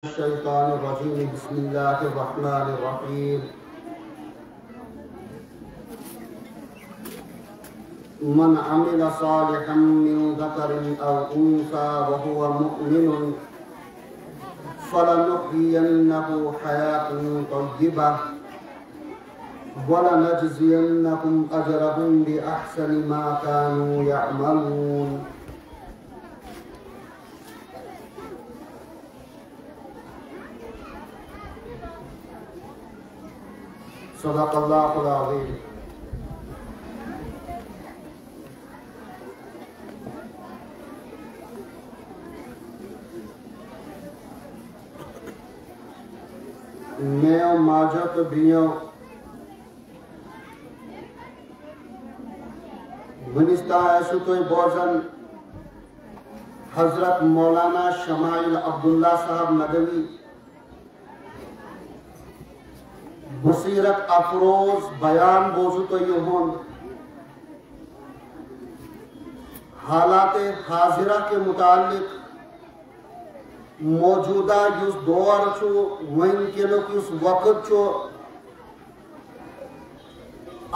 الشيطان الرجيم بسم الله الرحمن الرحيم من عمل صالحا من ذكر أو أنثى وهو مؤمن فلنحيينه حياة طيبة ولنجزينهم أجرهم بأحسن ما كانوا يعملون صدق اللہ العظیم۔ میں ماجد بیوں ونستہ ایسو توی بوزن حضرت مولانا شمائل عبداللہ صاحب ندوی بصیرت افروز بیان بوزو تو یہون حالات حاضرہ کے متعلق موجودہ یس دور چھو وینکنک یس وقت چھو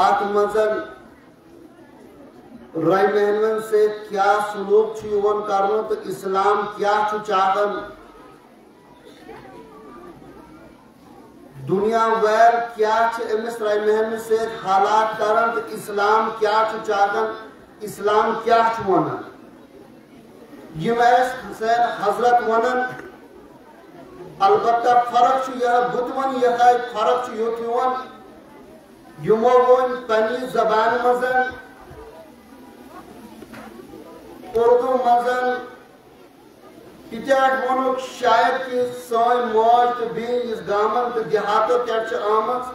ات منزل رائے محنون سے کیا سلوک چھو کرنو تو اسلام کیا چھو چاہتن دنیا ویر کیا چھے امس رائے محمد سے حالات کرن تو اسلام کیا چھو چاہتن اسلام کیا چھو ونن یہ ویس حسین حضرت ونن البتہ فرق چھو یہ بتون یہ خواہ فرق چھو یہ تیون یمو ون پنی زبان مزن اردو مزن تیتیاٹ ونوک شاید کہ سوئی موج تو بین اس گامن تو دیہاتو کیٹ آمد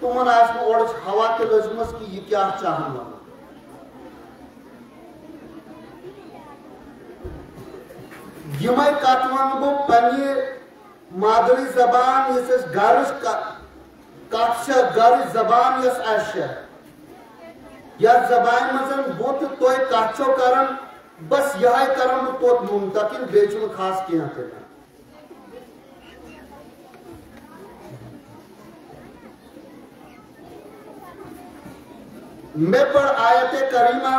تو من آس میں اوڑش ہوا کے لزمس کی یہ کیا چاہن والا یہ میں کاتوان کو پنی مادری زبان اس گارش کاتشا گارش زبان اس ایشہ یا زبان مزن بوت توی کاتشو کرن بس یہاں کرم توت منتقل بیچن خاص کیا کرنا میں پر آیت کریمہ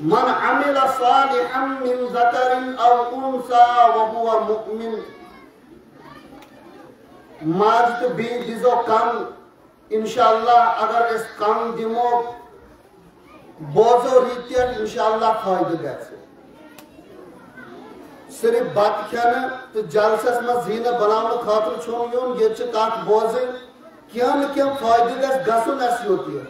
من عمل صالحا من ذکر او انسا وهو مؤمن ماجد بھی دیزو کم انشاءاللہ اگر اس کم دیمو بوزو ریتیت انشاءاللہ فائدہ گئے سے صرف بات کھانا تو جلسس میں زینہ بناؤں خاطر چھوڑ یون یہ چکات بوزے کیا نہ کیا فائدہ گئے گسن ایسی ہوتی ہے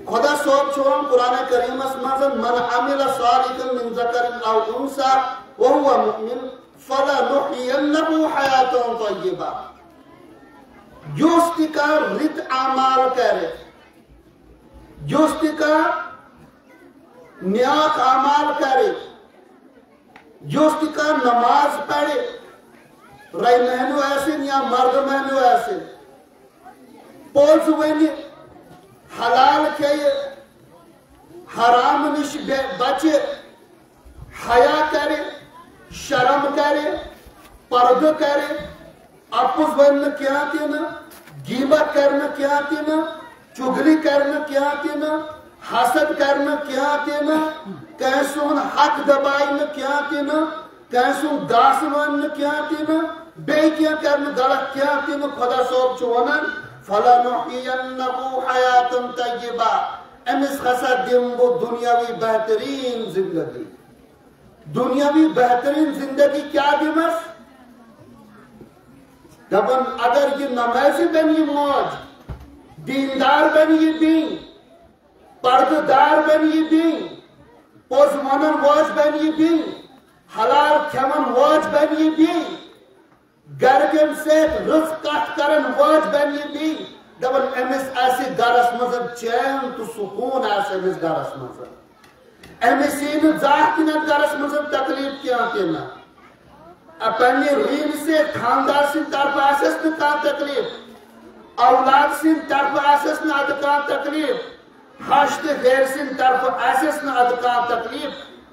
خدا صوب چھوڑن قرآن کریم اسمازن من عمل صالحا من ذکر او انسا وهو مؤمن فلنحيينه حیاة طیبہ جوستی کا رت اعمال کرے جوستی کا نیاک اعمال کرے جوستی کا نماز پڑھے رائے مہنو ایسے یا مرد مہنو ایسے پولز وینی حلال کھئے حرام نش بچے حیا کرے شرم کرے پرد کرے اپس ون کیا تینا غیبت کرنا کیا تینا چگلی کرنا کیا تینا حسد کرنا کیا تینا کیسون حق دبائنا کیا تینا کیسون داسمان کیا تینا بے کیا کرنا غلط کیا تینا خدا صوب چونن فَلَنُحْيِيَنَّهُ حَيَاةً طَيِّبَةً امس خسد دنبو دنیاوی بہترین زندگی دنیاوی بہترین زندگی کیا دیمس دبن اگر یہ نمازی بنی موج دیندار بنی دین پرددار بنی دین پوز منن واج بنی دین حلال کھمن واج بنی دین گرگن سے رزق کٹ کرن واج بنی دین دبن امس ایسی گرس مزن چین تو سکون ایسی امس گرس مزن امسین ذاکینت گرس مزن تکلیف کیا تینا اپنی رین سے خاندار سے طرف آسس نکا تکلیف اولاد سن طرف آسس نہ ادکان تکلیف حشت غیر سن طرف آسس نہ ادکان تکلیف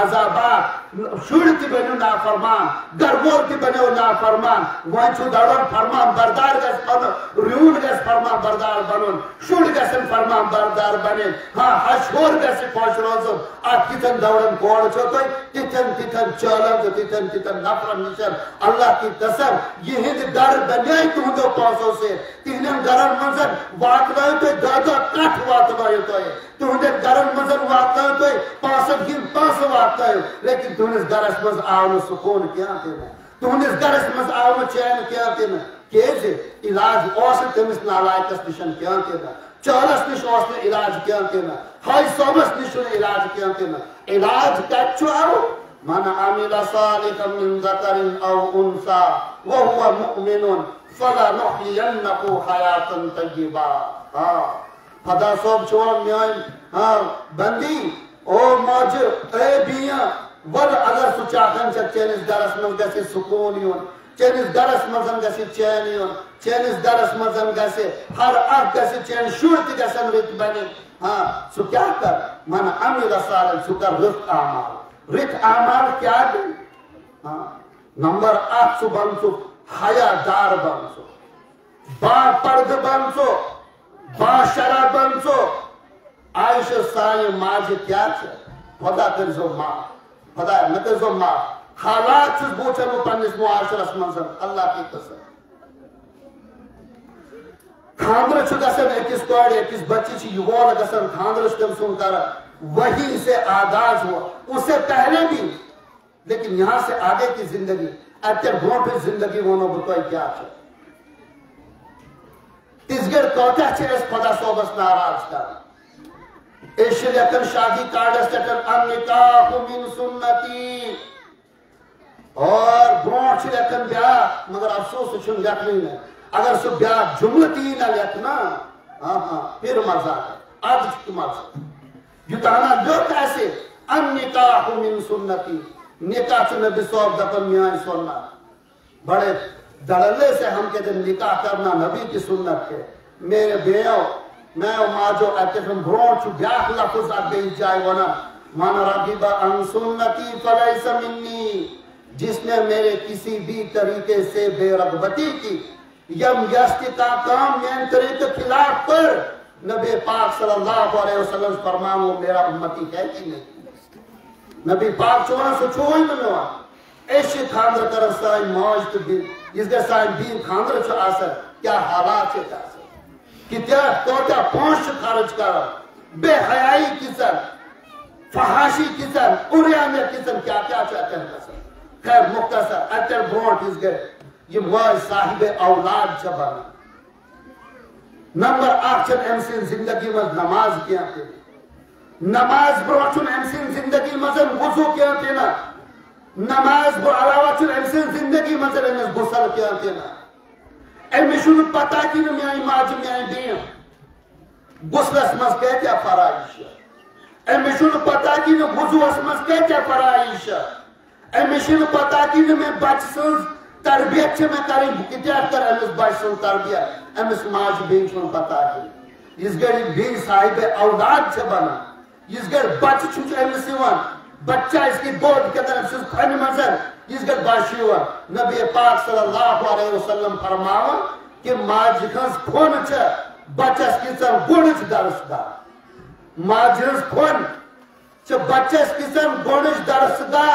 عذابا شُر تہِ بنیو نافرمان گرمول تہِ بنیو نافرمان وۄنۍ چھُ دڑن فرمان بردار گژھِ بنُن ریوٗن گژھِ فرمان بردار بنُن شُر گژھن فرمان بردار بنٕنۍ ہاں ہشور گژھِ خۄش روزُن اتھ کِتھن دورن کورِ چھو تُہۍ تِتھٮ۪ن تِتھٮ۪ن چٲلن تہٕ تِتھٮ۪ن تِتھٮ۪ن نفرن نِش اللہ کی قسم یِہٕنٛدِ ڈر بنے تُہنٛدیو پونٛسو سۭتۍ تِہنٛدٮ۪ن گرن منٛز واتنٲیِو تُہۍ دہ دہ کٹھ واتنٲیِو تُہۍ تُہنٛدٮ۪ن گرن منٛز واتنٲیِو تُہۍ پونٛسن ہٕنٛدۍ پونٛسہٕ واتنٲیِو لیکن تُہنٛدِس گرس منٛز آو نہٕ سکوٗن کینٛہہ تہِ نہٕ تُہنٛدِس گرس منٛز آو نہٕ چین کینٛہہ تہِ نہٕ کیازِ علاج اوس نہٕ تٔمِس نالایکس نِش کینٛہہ تہِ نہٕ چٲلس نِش اوس نہٕ علاج کینٛہہ تہِ نہٕ حٲجۍ صٲبس نِش چھُنہٕ علاج کینٛہہ تہِ نہٕ علاج کتہِ چھُ آمُت من عمل صالحا من ذكر او انثى وهو مؤمن فلنحيينه حياة طيبة خدا صٲب چھُ وَنان میٲنۍ بندی او ماجہِ اے بیٚیہِ ول اگر سُہ چاہان چھِ چٲنِس گرس منٛز گژھِ سکوٗن یُن چٲنِس گرس منٛز گژھِ چین یُن چٲنِس گرس منٛز گژھِ ہر اکھ گژھِ چٲنۍ شُرۍ تہِ گژھن رٕتۍ بنٕنۍ ژٕ کیٛاہ کر من عمل صالحا ژٕ کر رٕتۍ اعمال رٕتۍ اعمال کیٛاہ گٔے نمبر اکھ ژٕ بن ژٕ حیا دار بن ژٕ با پردٕ بن ژٕ با شرح بن ژٕ عائشہ سانہِ ماجہِ کیٛاہ چھِ خدا کٔرۍزیو معاف خدا مےٚ کٔرۍزیو معاف حالات چھُس بہٕ وٕچھان پننِس معاشرس منٛز اللہ کی قسم خاندر چھُ گژھان أکِس کورِ أکِس بچہِ چھِ یہِ وول گژھان خاندر چھُ تٔمۍ سُنٛد کران وہی سے آغاز ہوا اس سے پہلے بھی لیکن یہاں سے آگے کی زندگی اتر برونٹھ زندگی ونو بہ تۄہہِ کیٛاہ چھُ تِژھ گرِ کوتاہ چھِ أسۍ خدا صٲبس ناراض کران أسۍ چھِ لیکھان شادی کارڈس پٮ۪ٹھ النکاح من سنتی اور برونٹھ چھِ لیکھان بیاکھ مگر افسوس سُہ چھُنہٕ لیکھنٕے نہٕ اگر سُہ بیاکھ جملہٕ تہِ یی نہ لیکھنہٕ پھر مزاق ادٕ چھُ مزٕ یوتانہ لیوٚکھ آسہِ النکاح من سنتی نکاح چھُ نبی صٲب دپان میٲنۍ سنت بڑے دڑلے سے ہم کہتے ہیں نکاح کرنا نبی کی سنت ہے میرے بیو میں ماجو اتن برونٹ چھُ بیاکھ لفظ اکھ بیٚیہِ جایہِ ونان من رغب عن سنتی فلیس منی جس نے میرے کسی بھی طریقے سے بے رغبتی کی یم یستی کا کام میان طریقے خلاف پر نبی پاک صلی اللہ علیہ وسلم فرمان وہ میرا امتی ہے کہ نہیں نبی پاک چھُ ونان سُہ چھُ وۄنۍ نہٕ نِوان أسۍ چھِ خاندر کران سٲنۍ موج تہٕ بیٚنہِ یِژھ گرِ سانہِ بیٚنہِ خاندر چھُ آسان کیٛاہ حالات چھِ آسان کۭتیاہ کوتاہ پونٛسہٕ چھِ خرٕچ کران بے حیائی کۭژاہ فحاشی کۭژاہ اُریانیہ کۭژاہ کیٛاہ کیٛاہ چھُ اتٮ۪ن گژھان خیر مختصر اتٮ۪ن برونٹھ یِژھ گرِ یِم وٲلۍ صاحبِ اولاد چھِ بنان نمبر اکھ چھنہٕ أمۍ سٕنٛدِ زندگی منٛز نماز کینٛہہ تہِ نماز برونٹھ چھُنہٕ أمۍ سٕنٛدِ زندگی منٛز وضوٗ کینٛہہ تہِ نہٕ نماز علاوہ چھُنہٕ أمۍ سٕنٛدِ زندگی منٛز أمِس غسل کینٛہہ تہِ نہٕ أمِس چھُنہٕ پتہ کہِ نہٕ میٲنۍ ماجہِ میٲنۍ بیٚنہِ غسلس منٛز کۭتیاہ فرٲیض چھِ أمِس چھُنہٕ پتہ کہِ نہٕ وضوٗہس منٛز کۭتیاہ فرٲیض چھِ أمِس چھُنہٕ پتہ کہِ نہٕ مےٚ بچہِ سٕنٛز تربیت چھِ مےٚ کرٕنۍ بہٕ کۭتیاہ کرٕ أمِس بچہِ سٕنٛز تربیت أمِس ماجہِ بیٚنہِ چھُنہٕ پتہ کینٛہہ یِژھ گرِ یہِ بیٚیہِ صاحبِ اولاد چھِ بنان یِژھ گرِ بچہِ چھُ أمِس یِوان بچہ اس کی بود کے اندر أمۍ سٕنٛز کھۄنہِ منٛز یِژھ گرِ بچہِ چھُ یِوان نبی پاک صلی اللہ علیہ وسلم فرماوان کہ ماجہِ ہٕنٛز کھۄن چھِ بچس کۭژاہ گۄڈٕچ درس گاہ ماجہِ ہٕنٛز کھۄن چھِ بچس کۭژاہ گۄڈٕچ درس گاہ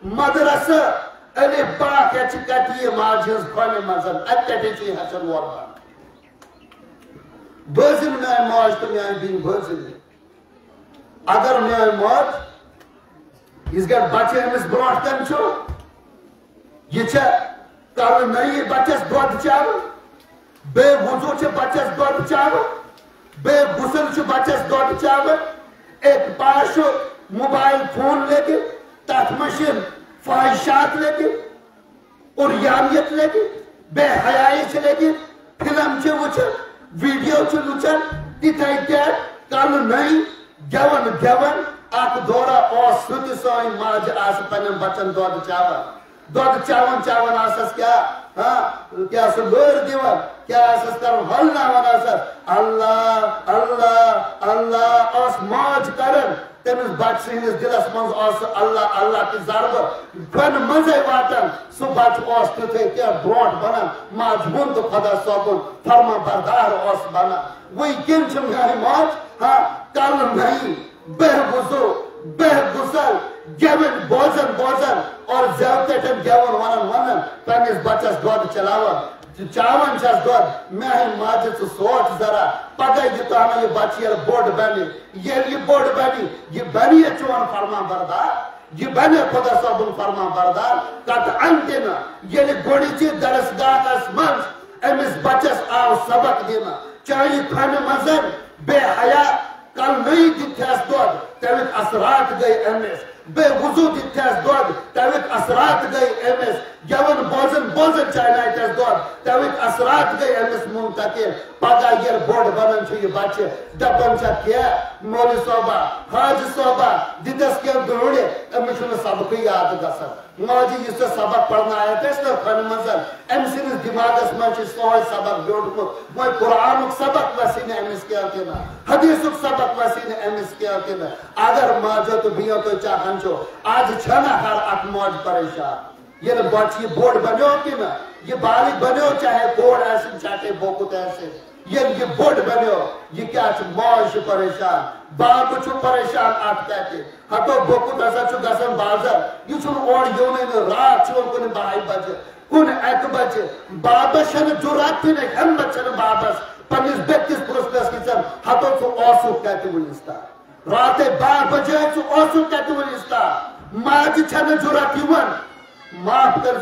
مدرسہٕ الف با کیٛاہ چھِ کتہِ یہِ ماجہِ ہٕنٛز کھۄنہِ منٛز اتہِ پٮ۪ٹھٕے چھُ یہِ ہٮ۪چھان اورٕ بنان بوٗزِو میٲنۍ موج تہٕ میٲنۍ بیٚنہِ بوٗزِو یہِ اگر میٲنۍ موج یِژھ گرِ بچہِ أمِس برونٛٹھ کَنہِ چھُ یہِ چھےٚ کلہٕ نٔیی بچس دۄد چاوان بیٚیہِ وضوٗ چھِ بچس دۄد چاوان بیٚیہِ غسل چھُ بچس دۄد چاوان ایک پاس چھُ موبایل فون لٔگِتھ تتھ منٛز چھِ فٲحِشات لٔگِتھ اُریانیت لٔگِتھ بے حیایی چھِ لٔگِتھ فِلم چھِ وٕچھان ویٖڈیو چھِ وٕچھان تِتھَے کٔنۍ کلہٕ نٔنۍ گٮ۪وان گٮ۪وان اکھ دورہ اوس سُہ تہِ سٲنۍ ماجہِ آسہٕ پننٮ۪ن بچن دۄد چاوان دۄد چاوان چاوان آسس کیٛاہ سُہ لٲر دِوان کیٛاہ آسس کران ہۄلناوان آسس اللہ اللہ اللہ ٲس ماج کران تمس بچ سندس دلس من اللہ اللہ کی ضرب گن مزے واتن سہ بچ تتھے کی برونٹ بنان ماجہون تو خدا صوبن فرما بردار بنان وی کن میانی ماج ہاں کل نہیں بہ گزر بہ گزر گیون بوزن بوزن اور زیوتن گیون ونن ونن پنس بچس دود چلاوان چاون چھس دود میانی ماجہ ژٕ سوچ ذرا پگہ یوتانہ یہ بچہ ییٚلہِ بوڑ بنہِ ییٚلہِ یہ بوڑ بنہِ یہ بنہِ چون فرمان بردار یہ بنہِ خدا صٲبُن فرمان بردار کتھ انتہِ نہٕ ییٚلہِ گۄڈٕچہِ درسگاہس منٛز أمِس بچس آو سبق دِنہٕ چانہِ کھۄنہِ منٛز بے حیا کل نئی دِتھس دۄد تمیُک اثرات گٔے أمِس بے وضو دِتھس دۄد تمیُک اثرات گٔے أمِس گیون بوزن بوزن چاینایتس دۄد تمیُک اثرات گٔے أمِس منتقل پگہ ییٚلہِ بوٚڑ بنان چھُ یہِ بچہِ دپان چھا کینٛہہ مولوی صٲبا حاجی صٲبا دِتس کینٛہہ دُرُڑِ أمِس چھُنہٕ سبقٕے یاد گژھان ماجہِ یُس ژےٚ سبق پرنایتھ ٲسۍ نا کھۄنہِ منٛز أمۍ سٕنٛدِس دِماغس منٛز چھُ سُے سبق بیوٗٹھمُت وۄنۍ قرآنُک سبق وسی نہٕ أمِس کینٛہہ تہِ نہٕ حدیثُک سبق وسی نہٕ أمِس کینٛہہ تہِ نہٕ اگر ماجو تہٕ بیٚیو تُہۍ چاہان چھُو آز چھنہٕ ہر اکھ موج پریشان ییٚلہِ بچہِ یہِ بوٚڑ بنیو کہِ نہٕ یہِ بالغ بنیو چاہے کوڑ آسن چاہے بوکُت آسن ییٚلہِ یہِ بوٚڑ بنیو یہِ کیٛاہ چھُ موج چھُ پریشان باب چھُ پریشان اتھ کتہِ ہتو بوکُت ہسا چھُ گژھان بازر یہِ چھُنہٕ اورٕ یِونٕے نہٕ رات چھُ کُنہِ 12 بجہِ کُنہِ 1 بجہِ بابس چھنہٕ جُرات تہِ نہٕ ہٮ۪مت چھنہٕ بابس پننِس بیٚکِس پرژھنس کِژن ہتو ژٕ اوسُکھ کتہِ وُنِس تام راتٕے 12 بجے ژٕ اوسُکھ کتہِ وُنِس تام ماجہِ چھنہٕ جُرات یِوان معاف کر